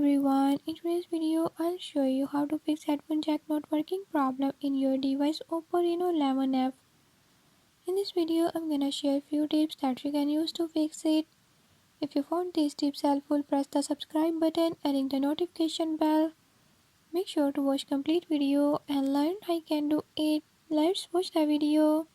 everyone, in today's video I'll show you how to fix headphone jack not working problem in your device Oppo Reno 11F. In this video I'm gonna share few tips that you can use to fix it. If you found these tips helpful, press the subscribe button and ring the notification bell. Make sure to watch complete video and learn how you can do it. Let's watch the video.